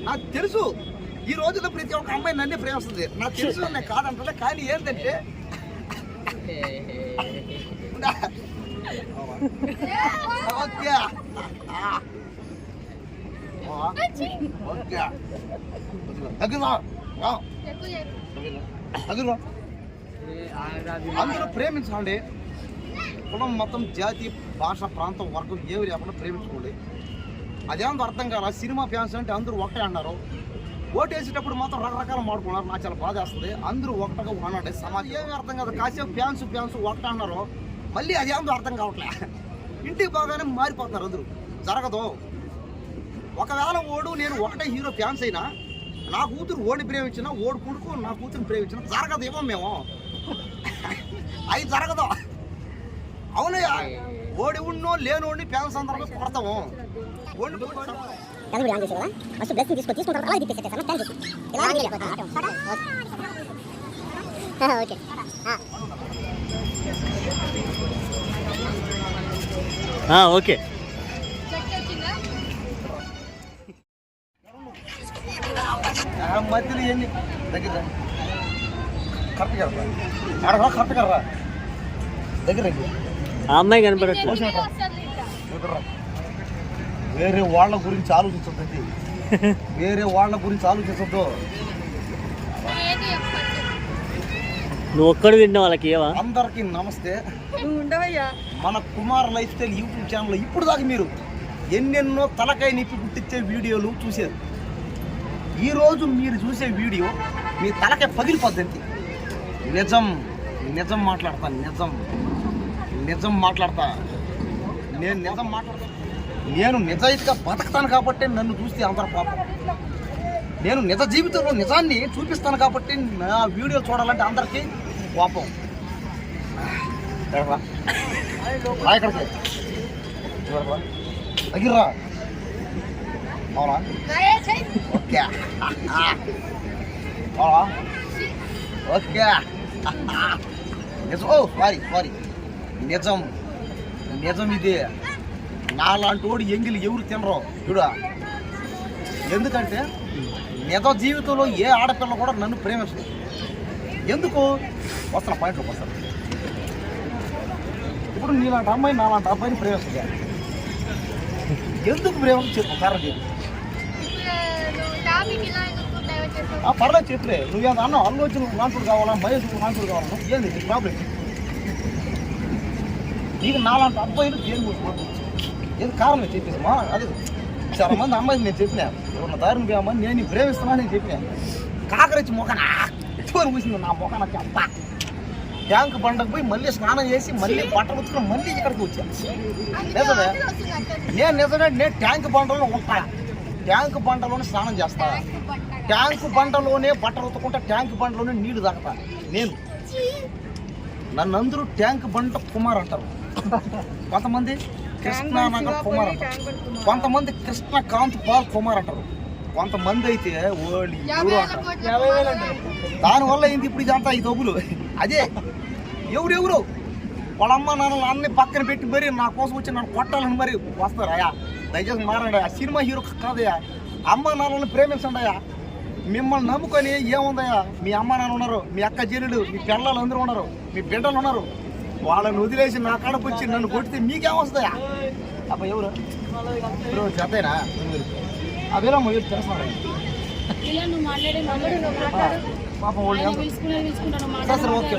నాకు తెలుసు ఈ రోజుల్లో ప్రతి ఒక్క అమ్మాయి నన్నే ప్రేమిస్తుంది, నాకు తెలుసు. నేను కాదంటే కానీ ఏంటంటే ఓకే ఓకే అందరూ ప్రేమించండి. కులం, మతం, జాతి, భాష, ప్రాంతం, వర్గం ఏవి లేకుండా ప్రేమించుకోండి. అదేందో అర్థం కాల. సినిమా ఫ్యాన్స్ అంటే అందరూ ఒకటే అన్నారు, ఓటేసేటప్పుడు మాత్రం రకరకాల మాడుకున్నారు. నాకు చాలా బాధ వేస్తుంది. అందరూ ఒకటగా అనండి. సమాజం ఏమీ అర్థం కాదు. కాసేపు ఫ్యాన్స్ ఒకటే అన్నారు, మళ్ళీ అదేందో అర్థం కావట్లే. ఇంటికి బాగానే మారిపోతున్నారు అందరూ. జరగదు. ఒకవేళ ఓడు నేను ఒకటే హీరో ఫ్యాన్స్ అయినా నా కూతురు ఓడిని ప్రేమించినా, ఓడి కొడుకు నా కూతురుని ప్రేమించినా జరగదు. ఏమో మేము అవి జరగదు. అవునయ్యా, ఓడి ఉన్నో లేనోడిని ఫ్యాన్స్ అందరూ కొడతాము. ఓకే మధ్యలో ఏంటి దగ్గర కరెక్ట్ కదా ఆడ కరెక్ట్ కదా దగ్గర అమ్మాయి కనపడచ్చు. వేరే వాళ్ళ గురించి ఆలోచించద్దండి, వేరే వాళ్ళ గురించి ఆలోచించద్దు. నువ్వు ఒక్కడు తిన్నా వాళ్ళకి ఏవా. అందరికి నమస్తే. మన కుమార్ లైఫ్ స్టైల్ యూట్యూబ్ ఛానల్లో ఇప్పుడు దాకా మీరు ఎన్నెన్నో తలకాయ నిప్పి పుట్టించే వీడియోలు చూశారు. ఈరోజు మీరు చూసే వీడియో మీ తలకాయ పగిలిపోద్దండి. నిజం నిజం మాట్లాడతాను, నిజం మాట్లాడతా. నేను నిజం మాట్లాడతాను. నేను నిజాయితీగా బతకతాను కాబట్టి నన్ను చూస్తే అందరూ పాపం. నేను నిజ జీవితంలో నిజాన్ని చూపిస్తాను కాబట్టి నా వీడియో చూడాలంటే అందరికీ కోపం. ఇక్కడికి తగిర్రా. అవునా? ఓకే అవునా? ఓకే నిజం. ఓ సారీ నిజం ఇది. నాలాంటి వాడు ఎంగిలి ఎవరు తినరు చూడా. ఎందుకంటే నిజ జీవితంలో ఏ ఆడపిల్ల కూడా నన్ను ప్రేమించదు. ఎందుకు వస్తున్న పాయింట్లోకి వస్తాను. ఇప్పుడు నీలాంటి అమ్మాయి నాలాంటి అబ్బాయిని ప్రేమిస్తుంది. ఎందుకు ప్రేమ చెప్పు, కారణం చెప్పు. పర్లేదు చెప్పులే. నువ్వేంత అన్నావు, అల్లు వచ్చి నువ్వు లాంటి కావాలా, మహేష్ నువ్వు లాంటి కావాలా, ఏంది నీ ప్రాబ్లం? నీకు నాలాంటి అబ్బాయిలు దేని ఏది కారణం చెప్పేసమ్మా. అది చాలా మంది అమ్మాయిలు నేను చెప్పినా, ఎవరిన దారిని పోయామని నేను ప్రేమిస్తున్నా నేను చెప్పినా. కాకరచ్చి మొఖన ఎక్కువ కూర్చుంది నా మొఖన. అబ్బా ట్యాంక్ బండకు పోయి మళ్ళీ స్నానం చేసి మళ్ళీ బట్టలు ఉతుకుని మళ్ళీ ఇక్కడికి వచ్చా. నిజమే, నేను ట్యాంక్ బండలో ఉంటా, ట్యాంక్ బండలోనే స్నానం చేస్తా, ట్యాంక్ బండలోనే బట్టలు ఉతుకుంటా, ట్యాంక్ బండలోనే నీళ్లు తాగుతా. నేను నన్ను అందరూ ట్యాంక్ బండ కుమార్ అంటారు. కొంతమంది కృష్ణానగర్ కుమార్ అంటారు, కొంతమంది కృష్ణకాంత్ పాల్ కుమార్ అంటారు, కొంతమంది అయితే ఓళ్ళు ఎవరు అంటారు. దానివల్ల ఏంటి ఇప్పుడు ఇదంతా ఈ డబ్బులు. అదే ఎవరెవరు వాళ్ళ అమ్మ నాన్న అన్ని పక్కన పెట్టి మరి నా కోసం వచ్చి నన్ను కొట్టాలని మరి వస్తారయ్యా. దయచేసి మారండి. ఆ సినిమా హీరో కాదయ్యా. అమ్మ నాన్నని ప్రేమించండి అయ్యా. మిమ్మల్ని నమ్ముకొని ఏముందయ్యా, మీ అమ్మ నాన్న ఉన్నారు, మీ అక్క చెల్లెలు, మీ పిల్లలు అందరూ ఉన్నారు, మీ బిడ్డలు ఉన్నారు. వాళ్ళని వదిలేసి నా కాడకు వచ్చి నన్ను కొడితే మీకేమొస్తాయా? అబ్బా ఎవరు ఇప్పుడు చెత్తైనా అవేలా మీరు చేస్తున్నారు పాపం వాళ్ళు. సరే ఓకే,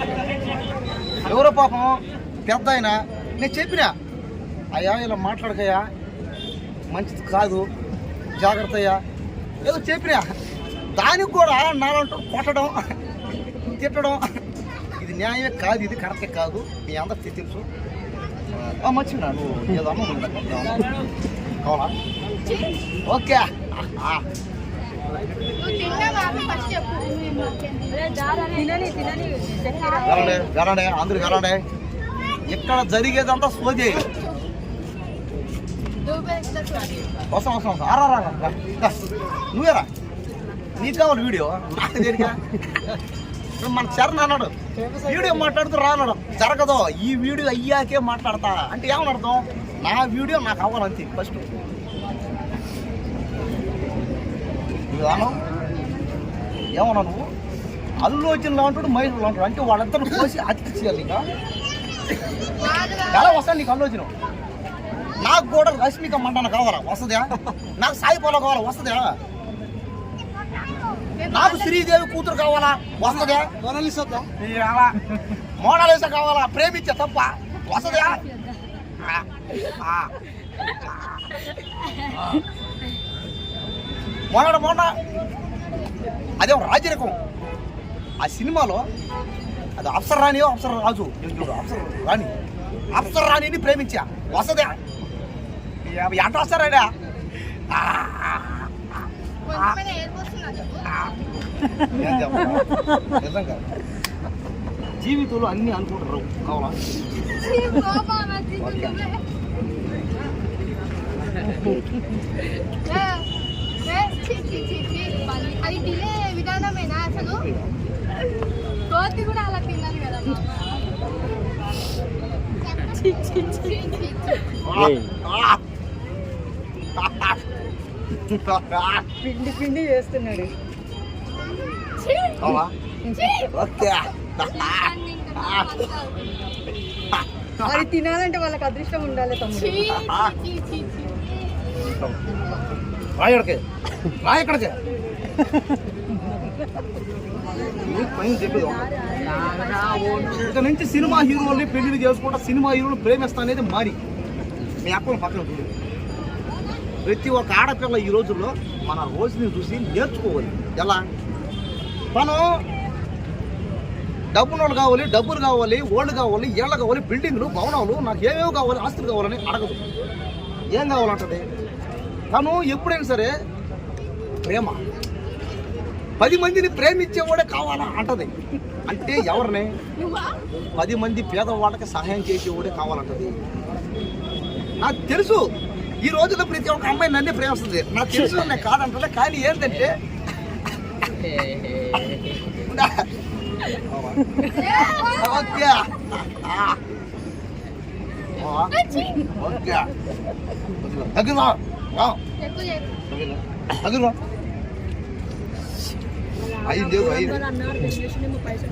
ఎవరో పాపం పెద్ద అయినా నేను చెప్పినా, అయ్యా ఇలా మాట్లాడకయ్యా, మంచిది కాదు, జాగ్రత్త అయ్యా ఏదో చెప్పినా. దానికి కూడా నాలంటూ కొట్టడం తిట్టడం ఇది న్యాయమే కాదు, ఇది కరెక్టే కాదు. మీ అందరికీ తెలుసు. మంచిగా నువ్వు ఏదో అవునా? ఓకే వెళ్ళండి అందరు వెళ్ళండి. ఇక్కడ జరిగేదంతా సోదే. వస్తాం ఆరా నువ్వేరా, నీకు కావాలి వీడియో నాకు దేనికా? మన చరణ్ అన్నాడు వీడియో మాట్లాడుతూ రాన్నాడు. జరగదు, ఈ వీడియో అయ్యాకే మాట్లాడతా అంటే ఏమని అర్థం? నా వీడియో నాకు అవ్వాలంతే ఫస్ట్. విధానం ఏమన్నా నువ్వు అల్లు వచ్చిన అంటాడు మహేష్ అంటాడు అంటే వాళ్ళందరూ కోసి అతికి చేయాలి ఇంకా ఎలా వస్తాను నీకు అల్లు వచ్చిన నాకు కూడా రష్మిక మండన కావాలా వస్తుందా నాకు సాయి పోల కావాలా వస్తుందా నాకు శ్రీదేవి కూతురు కావాలా వస్తుందా మోనాలిసా కావాలా ప్రేమించే తప్ప వస్తుందా మొన్న అదే రాజరికం ఆ సినిమాలో అది అప్సర రాణియో అప్సర రాజు అప్సర రాణిని ప్రేమించా వస్తుందా ఎంత వస్తారాడా నిజంగా జీవితంలో అన్ని అనుకుంటారు కావాలా అది తినే విధానమేనా అసలు కోతి కూడా అలా తిన్నాను కదా పిండి పిండి చేస్తున్నాడు అది తినాలంటే వాళ్ళకి అదృష్టం ఉండాలి తమ్ముడు ఎక్కడికి చెప్పేది ఇక నుంచి సినిమా హీరోల్ని పెళ్లి చేసుకుంటా సినిమా హీరోలు ప్రేమిస్తా అనేది మారి మీ అక్కలు పక్కన చూడు ప్రతి ఒక్క ఆడపిల్ల ఈ రోజుల్లో మన రోజుని చూసి నేర్చుకోవాలి ఎలా మనం డబ్బులు కావాలి ఓల్డ్ కావాలి ఏళ్ళ కావాలి బిల్డింగ్లు భవనాలు నాకు ఏమేమి కావాలి ఆస్తులు కావాలని అడగదు ఏం కావాలంటది తను ఎప్పుడైనా సరే ప్రేమ 10 మందిని ప్రేమించేవాడే కావాలా అంటది అంటే ఎవరిని 10 మంది పేదవాళ్ళకి సహాయం చేసేవాడే కావాలంటది నాకు తెలుసు ఈ రోజుల్లో ప్రతి ఒక్క అమ్మాయి నన్నే ప్రేమిస్తుంది నాకు తెలుసు నేను కాదంటలే కానీ ఏంటంటే ఓకే ఓకే దగ్గర అయింది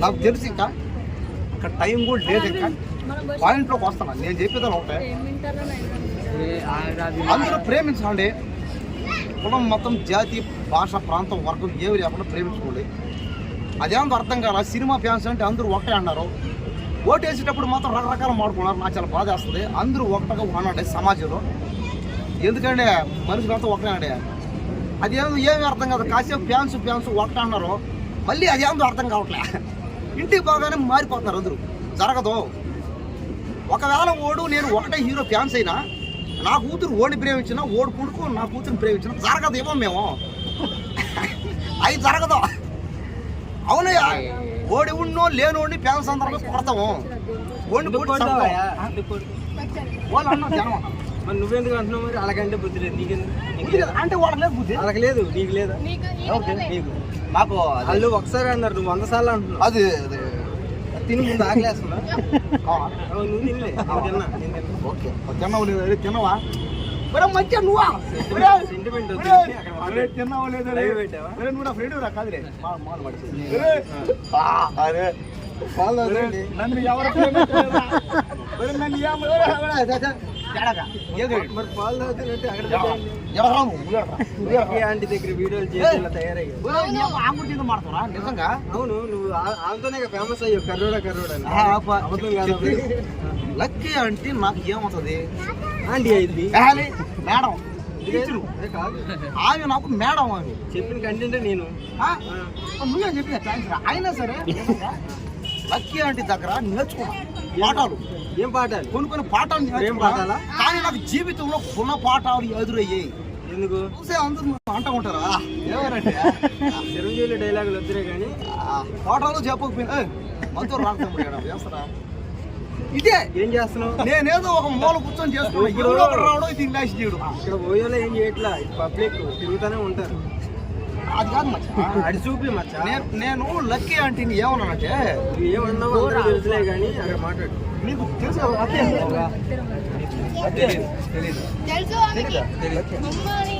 నాకు తెలుసు ఇంకా అక్కడ టైం కూడా లేదు ఇంకా పాయింట్లోకి వస్తాను నేను చెప్పేదాన్ని ఒకటే అందరూ ప్రేమించండి కులం మతం జాతి భాష ప్రాంతం వర్గం ఏవి లేకుండా ప్రేమించుకోండి అదేందో అర్థం కాల సినిమా ఫ్యాన్స్ అంటే అందరూ ఒకటే అన్నారు ఓటేసేటప్పుడు మాత్రం రకరకాల మాడుకున్నారు నాకు చాలా బాధ వేస్తుంది అందరూ ఒకటగా ఉన్నాండి సమాజంలో ఎందుకంటే మనుషులంతా ఒకటే అండి అదేందో ఏమి అర్థం కాదు కాసేపు ఫ్యాన్స్ ఒకటే అన్నారు మళ్ళీ అదేందో అర్థం కావట్లే ఇంటికి బాగానే మారిపోతున్నారు అందరూ జరగదు ఒకవేళ నేను ఒకటే హీరో ఫ్యాన్స్ అయినా నా కూతురు ఓడి ప్రేమించిన ఓడి కొడుకు నా కూతురుని ప్రేమించిన జరగదు ఏమో మేము అవి జరగదు అవునయ్యా ఓడి ఉన్నో లేనోడిని ఫ్యాన్స్ అందరూ కొడతాము వాళ్ళు అన్నా జనం మరి నువ్వెందుకు అంటున్నావు మరి అలాగంటే బుద్ధి లేదు నీకు అంటే వాళ్ళకి లేదు బుద్ధి అలాగ లేదు నీకు లేదా నీకు మాకు వాళ్ళు ఒకసారి అన్నారు నువ్వు 100 సార్లు అంటున్నావు అది తిని ముందు ఆకలేస్తున్నా నువ్వు తినలే తిన్నా ఓకే తిన్నావు లేదు తిన్నావా మంచిగా నువ్వా సెంటిమెంట్ తిన్నావు లేదు నువ్వు నా ఫ్రెండ్ రా కాదులే అరే నన్ను ఎవరు మరి పాలు తాగుతున్నట్టు అక్కడ ఆంటీ దగ్గర వీడియోలు చేసి తయారయ్యావు మాడతారా నిజంగా అవును నువ్వు ఆమెతోనే ఫేమస్ అయ్యావు కర్రోడా లక్కీ అంటే నాకు ఏమవుతుంది ఆంటీ అయింది మేడం కాదు ఆమె నాకు మేడం అని చెప్పిన కంటెంటే నేను నువ్వే చెప్పిన థ్యాంక్స్ రా అయినా సరే లక్కీ ఆంటీ దగ్గర నేర్చుకున్నా పాఠాలు ఏం పాఠాలు కొన్ని పాఠాలు ఏం పాఠాలా కానీ నాకు జీవితంలో ఉన్న పాఠాలు ఎదురయ్యాయి ఎందుకు చూసే అందరూ అంటూ ఉంటారా ఎవరంటే చిరంజీవి డైలాగులు వద్దురే కానీ పాఠాలు చెప్పకపోయినా మనతో రాస్తారా ఇదే ఏం చేస్తున్నావు నేనేదో ఒక మూల కూర్చొని చేసుకున్నాను రావడం ఇది ఇంగ్లీష్ చేయడం ఇక్కడ ఓయోలో ఏం చేయట్లా పబ్లిక్ తిరుగుతూనే ఉంటారు అది కాదు మచ్చా అది చూపి మచ్చా నేను లక్కీ ఆంటీని ఏమన్నానంటే ఏమన్నావు అందరూ తెలుసులే కానీ అక్కడ మాట్లాడు నీకు తెలుసు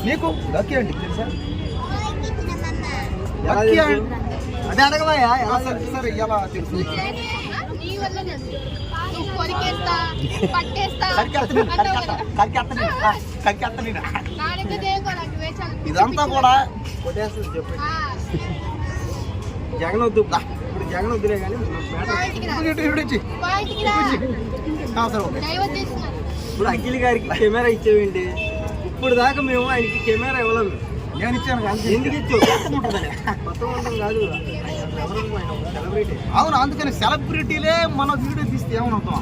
నీకు లక్కీ ఆంటీ తెలుసా లక్కీ అదే అడగవయ్యా ఎలా సరే ఎలా తెలుసు నీ వల్ల నువ్వు కొరికేస్తా పట్టేస్తా నాడక దేగో నాకు వేచాను ఇదంతా కూడా కొట్టేస్తుంది చెప్పు. జగన్ వద్దు ఇప్పుడు జగన్ వద్దులే కానీ పాయింట్కి రా ఇచ్చి పాయింట్కి రా సరే ఓకే డైవర్ట్ చేస్తున్నా ఇప్పుడు అఖిల్ గారికి కెమెరా ఇచ్చేవేంటి? ఇప్పుడు దాకా మేము ఆయనకి కెమెరా ఇవ్వలేము. నేను ఇచ్చాను ఎందుకు ఇచ్చావు? కొత్త ఉండడం కాదు, సెలబ్రిటీ. అవును అందుకని సెలబ్రిటీలే మన వీడియో తీస్తే ఏమనవుతాం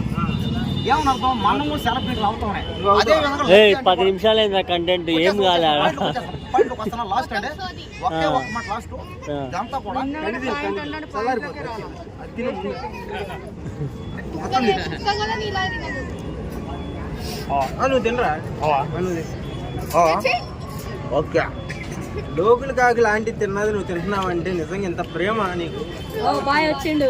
ఏమనవుతాం మనము సెలబ్రిటీలు అవుతామే అదే ఏ 10 నిమిషాలు అయిందా కంటెంట్ ఏం కాలే ఆడ. లాస్ట్ అంటే ఒకే ఒక మాట లాస్ట్ ఇదంతా కూడా చల్లారిపోతుంది. అది తినే ముందు. ఇంకా కూడా నీలా తినదు నువ్వు తినరా? ఓకే లోకులు కాకి లాంటి తిన్నది నువ్వు తింటున్నావంటే నిజంగా ఇంత ప్రేమ నీకు. బాయ్ వచ్చిండు.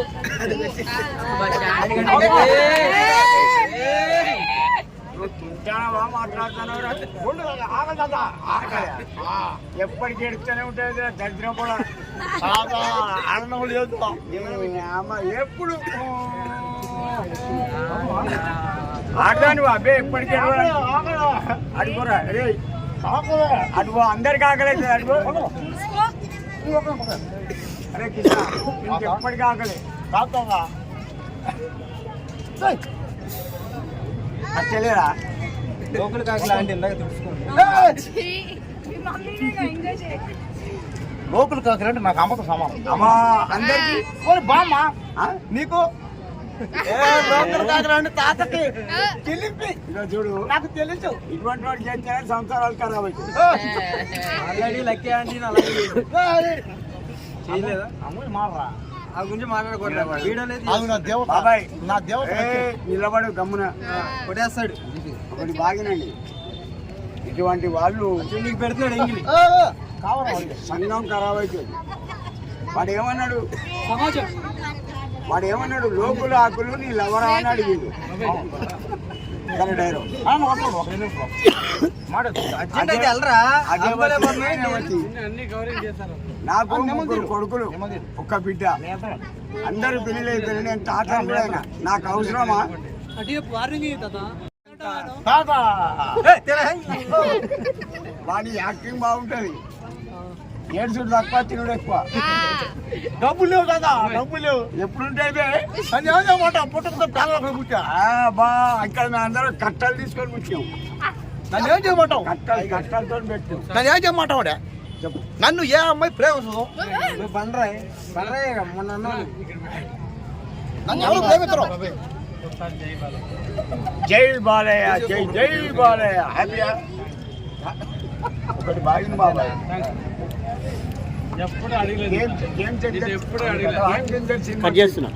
ఎప్పటికి ఎడుతూనే ఉంటుంది దరిద్రం కూడా. ఎప్పుడు ఆడదాను అబ్బే ఎప్పటికీ అడుగురా అడుగు అందరికి ఆకలేదు అడుగు. అరే కిషా ఎప్పటికీ ఆకలి తెలియరా? లోకల్ కాకి లాంటి ఇందాక తెలుసుకోండి. లోకల్ కాకిరంటే నాకు అమ్మతో సమానం అమ్మా అందరికి బామ్మ నీకు లోకల్ కాకిరంటే తాతకి చెల్లింపి ఇలా చూడు, నాకు తెలుసు ఇటువంటి వాడు చేస్తే సంసారాలు ఖరాబ్ అవుతుంది. ఆల్రెడీ లక్కీ ఆంటీ చేయలేదా? అమ్మాయి మారరా ఆ గురించి మాట్లాడకూడదు. వీడియో లేదు. అది నా దేవత బాబాయ్ నా దేవత నిలబడు గమ్మున కొట్టేస్తాడు. ఒకటి బాగినండి ఇటువంటి వాళ్ళు నీకు పెడుతున్నాడు ఎంగిలి కావాలి సంఘం ఖరాబ్ అవుతుంది. వాడు ఏమన్నాడు లోకులు ఆకులు నీ లవరా అని అడిగిండు. డైరో నాకు ముగ్గురు కొడుకులు ఒక్క బిడ్డ, అందరు పెళ్లి అయిపోయి నేను టాటా అయినా నాకు అవసరమా? వాడి యాక్టింగ్ బాగుంటది, ఏడుచుడు తక్కువ తినుడు ఎక్కువ. డబ్బులు లేవు కదా, డబ్బులు లేవు. ఎప్పుడుంటే పుట్టతో పేదలకు పుట్టా బా ఇక్కడ మేము అందరం కట్టలు తీసుకొని పుట్టాం. నన్ను ఏం చేయమంటావు కష్టాలతో పెట్టు. నన్ను ఏం చేయమంటావు చెప్పు. నన్ను ఏ అమ్మాయి ప్రేమిస్తుందో బండరాయి మొన్న అన్నాను. నన్ను ఎవరు ప్రేమిస్తారు? జై బాలయ్య, జై జై బాలయ్య. హ్యాపీయా? ఒకటి బాగింది బాబాయ్. కట్ చేస్తున్నా.